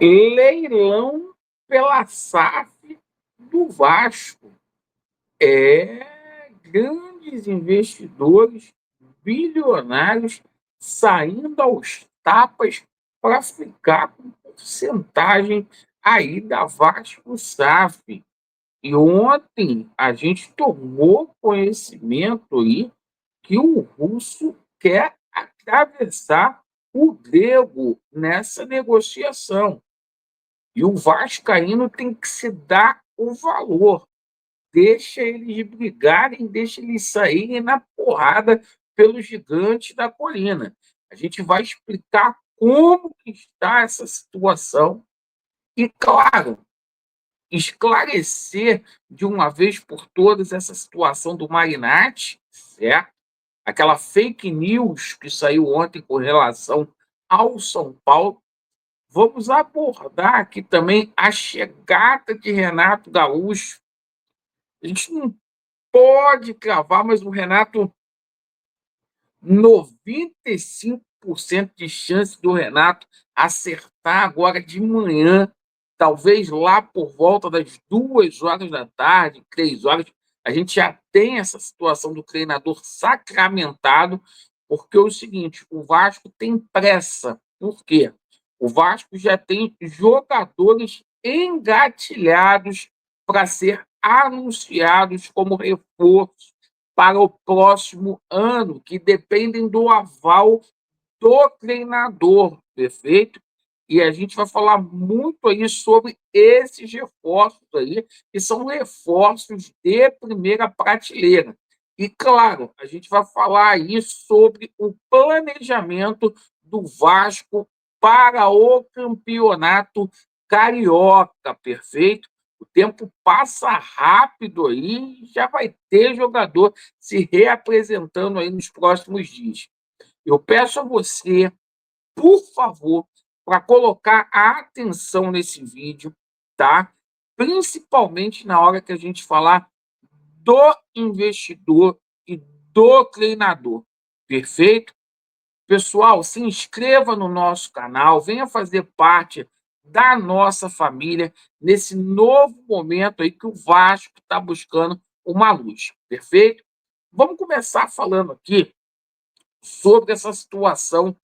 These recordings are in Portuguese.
Leilão pela SAF do Vasco. Grandes investidores, bilionários, saindo aos tapas para ficar com porcentagem aí da Vasco SAF. E ontem a gente tomou conhecimento aí que o russo quer atravessar o grego nessa negociação. E o vascaíno tem que se dar o valor. Deixa eles brigarem, deixa eles saírem na porrada pelo gigante da colina. A gente vai explicar como que está essa situação e, claro, esclarecer de uma vez por todas essa situação do Marinatti, certo? Aquela fake news que saiu ontem com relação ao São Paulo. Vamos abordar aqui também a chegada de Renato Gaúcho. A gente não pode cravar, mas o Renato, 95% de chance do Renato acertar agora de manhã, talvez lá por volta das 2 horas da tarde, 3 horas. A gente já tem essa situação do treinador sacramentado, porque é o seguinte: o Vasco tem pressa. Por quê? O Vasco já tem jogadores engatilhados para ser anunciados como reforço para o próximo ano, que dependem do aval do treinador, perfeito? E a gente vai falar muito aí sobre esses reforços aí, que são reforços de primeira prateleira. E, claro, a gente vai falar aí sobre o planejamento do Vasco para o campeonato carioca, perfeito? O tempo passa rápido aí, já vai ter jogador se reapresentando aí nos próximos dias. Eu peço a você, por favor, para colocar a atenção nesse vídeo, tá? Principalmente na hora que a gente falar do investidor e do treinador. Perfeito? Pessoal, se inscreva no nosso canal, venha fazer parte da nossa família nesse novo momento aí que o Vasco está buscando uma luz. Perfeito? Vamos começar falando aqui sobre essa situação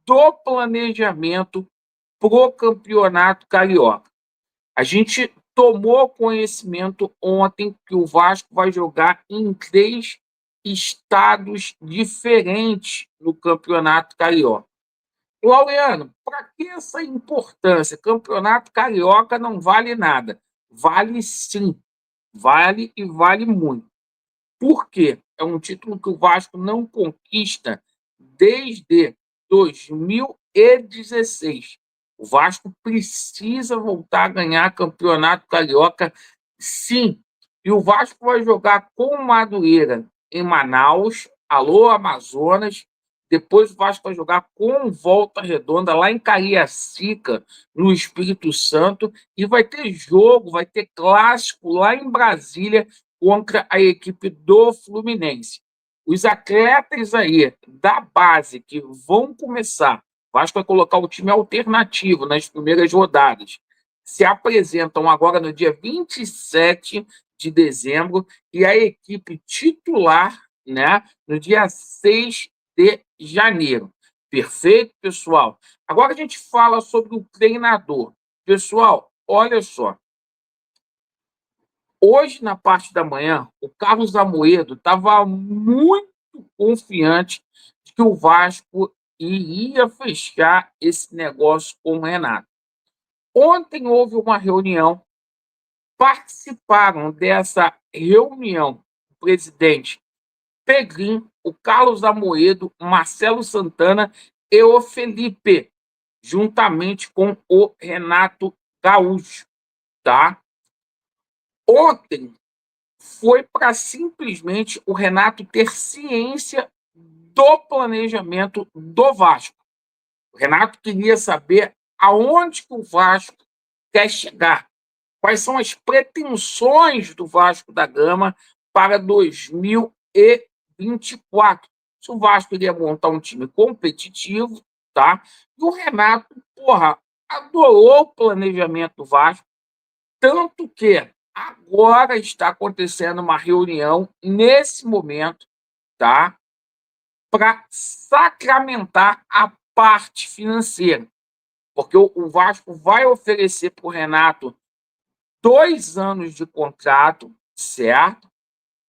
do planejamento pro campeonato carioca. A gente tomou conhecimento ontem que o Vasco vai jogar em 3 estados diferentes no campeonato carioca. Laureano, para que essa importância? Campeonato carioca não vale nada. Vale sim, vale e vale muito. Por quê? É um título que o Vasco não conquista desde 2016. O Vasco precisa voltar a ganhar campeonato carioca, sim. E o Vasco vai jogar com o Madureira em Manaus. Alô, Amazonas. Depois o Vasco vai jogar com Volta Redonda lá em Cariacica, no Espírito Santo. E vai ter jogo, vai ter clássico lá em Brasília contra a equipe do Fluminense. Os atletas aí da base que vão começar, o Vasco vai colocar o time alternativo nas primeiras rodadas, se apresentam agora no dia 27 de dezembro e a equipe titular, né, no dia 6 de janeiro. Perfeito, pessoal? Agora a gente fala sobre o treinador. Pessoal, olha só. Hoje, na parte da manhã, o Carlos Amoedo estava muito confiante de que o Vasco iria fechar esse negócio com o Renato. Ontem houve uma reunião, participaram dessa reunião o presidente Pegrim, o Carlos Amoedo, Marcelo Santana e o Felipe, juntamente com o Renato Gaúcho, tá? Ontem foi para simplesmente o Renato ter ciência do planejamento do Vasco. O Renato queria saber aonde que o Vasco quer chegar, quais são as pretensões do Vasco da Gama para 2024. Se o Vasco iria montar um time competitivo, tá? E o Renato, porra, adorou o planejamento do Vasco, tanto que agora está acontecendo uma reunião nesse momento, tá? Para sacramentar a parte financeira. Porque o Vasco vai oferecer para o Renato 2 anos de contrato, certo?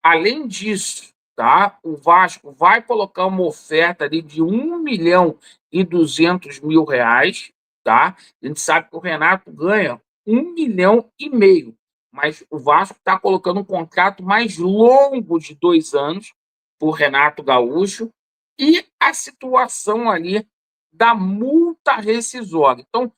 Além disso, tá? O Vasco vai colocar uma oferta ali de 1.200.000 reais, tá? A gente sabe que o Renato ganha 1,5 milhão, mas o Vasco está colocando um contrato mais longo de 2 anos por Renato Gaúcho e a situação ali da multa rescisória. Então,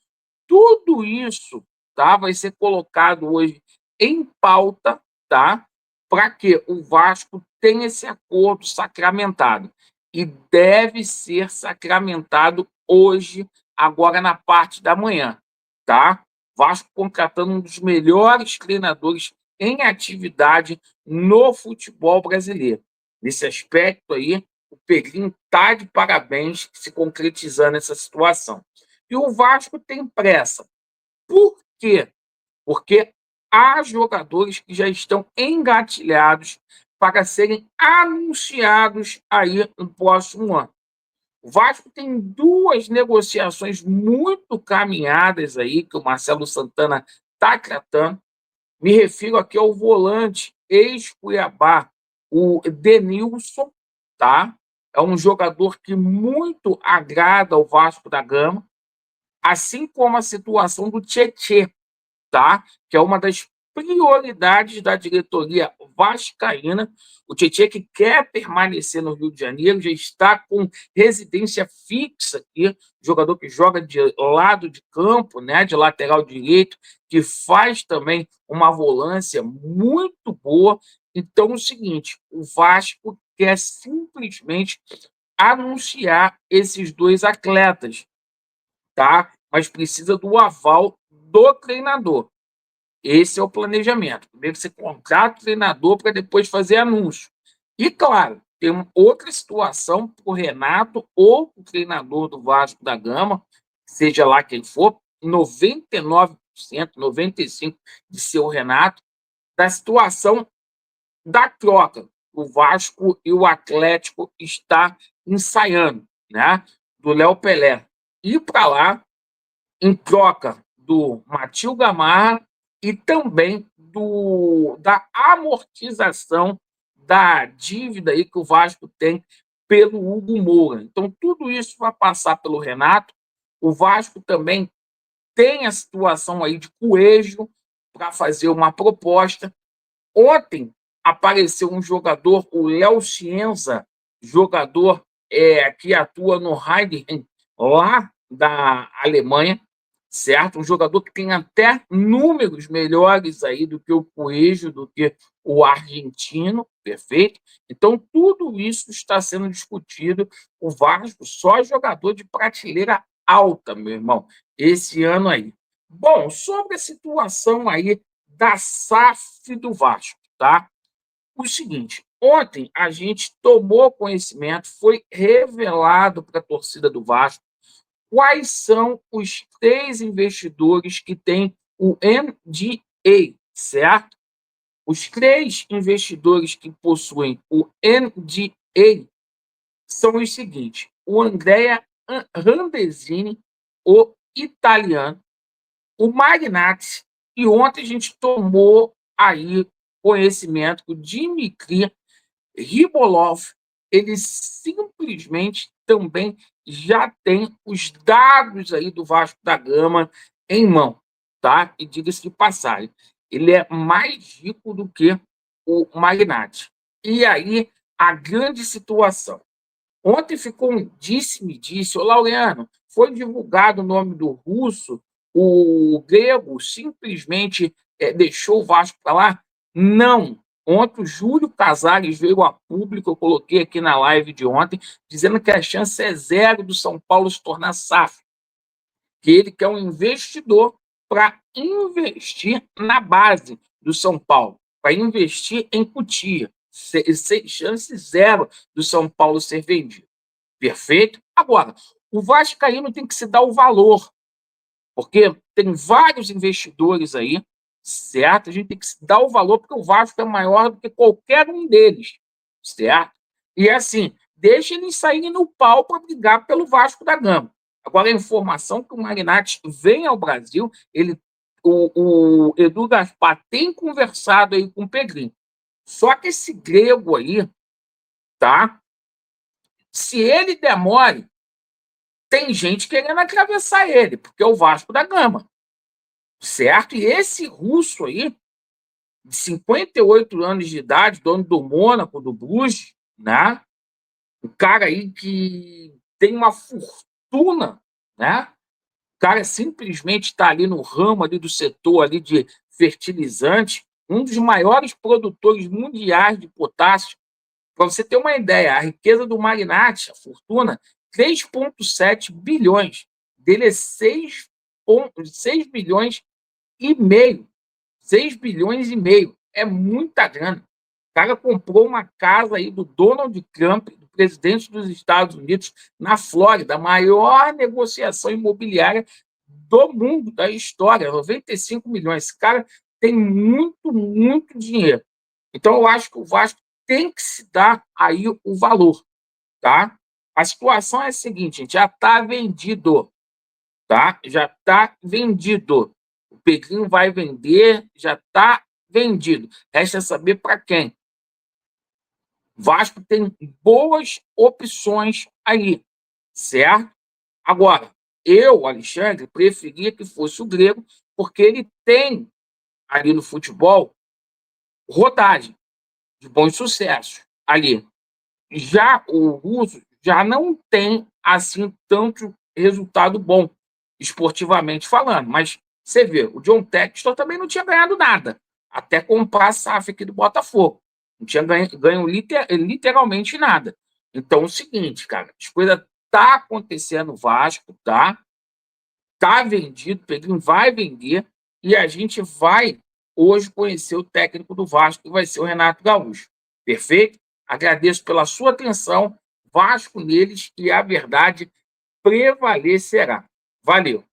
tudo isso, tá, vai ser colocado hoje em pauta, tá, para que o Vasco tenha esse acordo sacramentado. E deve ser sacramentado hoje, agora na parte da manhã, tá? Vasco contratando um dos melhores treinadores em atividade no futebol brasileiro. Nesse aspecto aí, o Pedrinho está de parabéns se concretizando essa situação. E o Vasco tem pressa. Por quê? Porque há jogadores que já estão engatilhados para serem anunciados aí no próximo ano. O Vasco tem duas negociações muito caminhadas aí que o Marcelo Santana está tratando. Me refiro aqui ao volante ex-Cuiabá, o Denilson, tá? É um jogador que muito agrada ao Vasco da Gama, assim como a situação do Tietê, tá? Que é uma das prioridades da diretoria vascaína. O Tietê, que quer permanecer no Rio de Janeiro, já está com residência fixa aqui, jogador que joga de lado de campo, né, de lateral direito, que faz também uma volância muito boa. Então, é o seguinte, o Vasco quer simplesmente anunciar esses dois atletas, tá? Mas precisa do aval do treinador. Esse é o planejamento. Primeiro você contrata o treinador para depois fazer anúncio. E, claro, tem uma outra situação para o Renato ou o treinador do Vasco da Gama, seja lá quem for, 99%, 95% de ser o Renato, da situação da troca. O Vasco e o Atlético está ensaiando, né? Do Léo Pelé. Ir para lá em troca do Matil Gamarra e também da amortização da dívida aí que o Vasco tem pelo Hugo Moura. Então, tudo isso vai passar pelo Renato. O Vasco também tem a situação aí de Coelho para fazer uma proposta. Ontem apareceu um jogador, o Léo Cienza, jogador que atua no Heidenheim, lá da Alemanha, certo? Um jogador que tem até números melhores aí do que o Coelho, do que o argentino, perfeito? Então, tudo isso está sendo discutido. O Vasco só jogador de prateleira alta, meu irmão, esse ano aí. Bom, sobre a situação aí da SAF do Vasco, tá? O seguinte, ontem a gente tomou conhecimento, foi revelado para a torcida do Vasco quais são os 3 investidores que têm o NDA, certo? Os 3 investidores que possuem o NDA são os seguintes: o Andrea Randesini, o italiano, o Magnati, e ontem a gente tomou aí conhecimento que o Dmitry Ribolov, ele simplesmente também já tem os dados aí do Vasco da Gama em mão, tá? E diga-se de passagem, ele é mais rico do que o Magnati. E aí, a grande situação. Ontem ficou um disse-me-disse, ô Laureano, foi divulgado o nome do russo, o grego simplesmente deixou o Vasco para lá? Não. Ontem o Júlio Casares veio a público, eu coloquei aqui na live de ontem, dizendo que a chance é zero do São Paulo se tornar SAF, que ele quer um investidor para investir na base do São Paulo, para investir em Cotia. Chance zero do São Paulo ser vendido. Perfeito? Agora, o vascaíno tem que se dar o valor. porque tem vários investidores aí, certo? A gente tem que dar o valor, porque o Vasco é maior do que qualquer um deles, certo? E assim, deixa eles saírem no pau para brigar pelo Vasco da Gama. Agora, a informação que o Magnati vem ao Brasil, o Edu Gaspar tem conversado aí com o Pedrinho. Só que esse grego aí, tá? Se ele demore, tem gente querendo atravessar ele, porque é o Vasco da Gama, certo? E esse russo aí, de 58 anos de idade, dono do Mônaco, do Bruges, né? O cara aí que tem uma fortuna, né? O cara simplesmente está ali no ramo ali do setor ali de fertilizante, um dos maiores produtores mundiais de potássio. Para você ter uma ideia, a riqueza do Magnati, a fortuna, 3,7 bilhões. Dele é 6 bilhões e meio. 6 bilhões e meio. É muita grana. O cara comprou uma casa aí do Donald Trump, do presidente dos Estados Unidos, na Flórida, a maior negociação imobiliária do mundo, da história, 95 milhões. Esse cara tem muito, muito dinheiro. Então, eu acho que o Vasco tem que se dar aí o valor, tá? A situação é a seguinte, gente, já está vendido, tá? Já está vendido. O Pedrinho vai vender, já está vendido. Resta saber para quem. Vasco tem boas opções aí, certo? Agora, eu, Alexandre, preferia que fosse o Grego, porque ele tem ali no futebol rodagem de bons sucessos ali. Já o russo já não tem assim tanto resultado bom, esportivamente falando. Mas você vê, o John Textor também não tinha ganhado nada, até comprar a SAF aqui do Botafogo. Não tinha ganho literalmente nada. Então é o seguinte, cara, as coisas tá acontecendo no Vasco, tá? Tá vendido, o Pedrinho vai vender, e a gente vai hoje conhecer o técnico do Vasco, que vai ser o Renato Gaúcho. Perfeito? Agradeço pela sua atenção. Vasco neles e a verdade prevalecerá. Valeu.